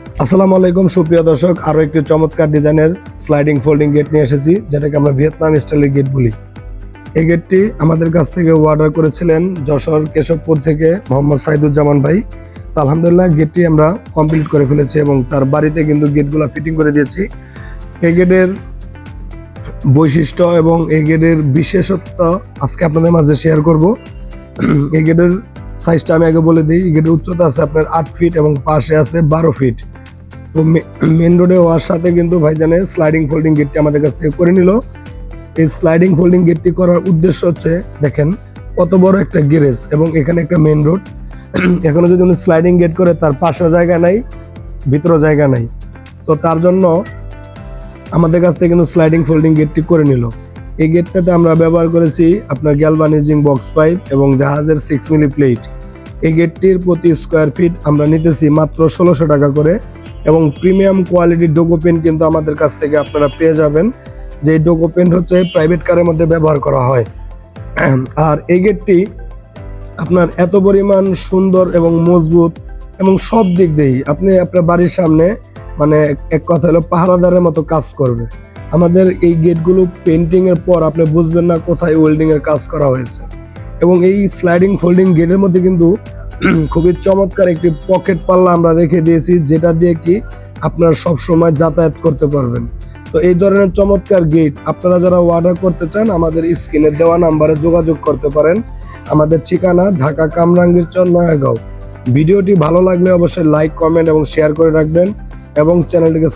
আসসালামু আলাইকুম সুপ্রিয় দর্শক, আরো একটি চমৎকার ডিজাইনের স্লাইডিং ফোল্ডিং গেট নিয়ে এসেছি, যেটাকে আমরা ভিয়েতনাম স্টাইলের গেট বলি। এই গেটটি আমাদের কাছ থেকে অর্ডার করেছিলেন যশোর কেশবপুর থেকে মোহাম্মদ সাইদুজ্জামান ভাই। তো আলহামদুলিল্লাহ গেটটি আমরা কমপ্লিট করে ফেলেছি এবং তার বাড়িতে কিন্তু গেটগুলো ফিটিং করে দিয়েছি। এই গেটের বৈশিষ্ট্য এবং এই গেটের বিশেষত্ব আজকে আপনাদের মাঝে শেয়ার করব। এই গেটের সাইজটা আমি আগে বলে দিই। এই গেটের উচ্চতা আছে আপনার 8 ফিট এবং পাশে আছে 12 ফিট। তো মেন রোডে হওয়ার সাথে কিন্তু ভাইজানের স্লাইডিং ফোল্ডিং গেটটি আমাদের কাছ থেকে করে নিল। এই স্লাইডিং ফোল্ডিং গেটটি করার উদ্দেশ্য হচ্ছে, দেখেন কত বড় একটা গ্যারেজ এবং এখানে একটা মেন রোড। এখনো যদি উনি স্লাইডিং গেট করে, তার পাশেও জায়গা নাই, ভিতরেও জায়গা নাই। তো তার জন্য আমাদের কাছ থেকে কিন্তু স্লাইডিং ফোল্ডিং গেটটি করে নিল। এই গেটটাতে আমরা ব্যবহার করেছি আপনার গ্যালভানাইজিং বক্স পাইপ এবং জাহাজের 6 মিলি প্লেট। এই গেটটির প্রতি স্কোয়ার ফিট আমরা নিতেছি মাত্র 1600 টাকা করে এবং প্রিমিয়াম কোয়ালিটির ডোগো পেন্ট কিন্তু আমাদের কাছ থেকে আপনারা পেয়ে যাবেন। যে ডোগো পেন্ট হচ্ছে প্রাইভেট কারের মধ্যে ব্যবহার করা হয়। আর এই গেটটি আপনার এত পরিমাণ সুন্দর এবং মজবুত এবং সব দিক দিয়েই আপনি আপনার বাড়ির সামনে মানে এক কথা হলো পাহারাদারের মতো কাজ করবে। আমাদের এই গেটগুলো পেন্টিং এর পর আপনি বুঝবেন না কোথায় ওয়েল্ডিং এর কাজ করা হয়েছে। এবং এই স্লাইডিং ফোল্ডিং গেটের মধ্যে কিন্তু খুবই চমৎকার একটি পকেট পাল্লা আমরা রেখে দিয়েছি, যেটা দিয়ে কি আপনারা সব সময় যাতায়াত করতে পারবেন। তো এই ধরনের চমৎকার গেট আপনারা যারা অর্ডার করতে চান, আমাদের স্ক্রিনে দেওয়া নাম্বারে যোগাযোগ করতে পারেন। আমাদের ঠিকানা ঢাকা কামরাঙ্গীরচর, নয়াগাঁও। ভিডিওটি ভালো লাগলে অবশ্যই লাইক, কমেন্ট এবং শেয়ার করে রাখবেন এবং চ্যানেলটিকে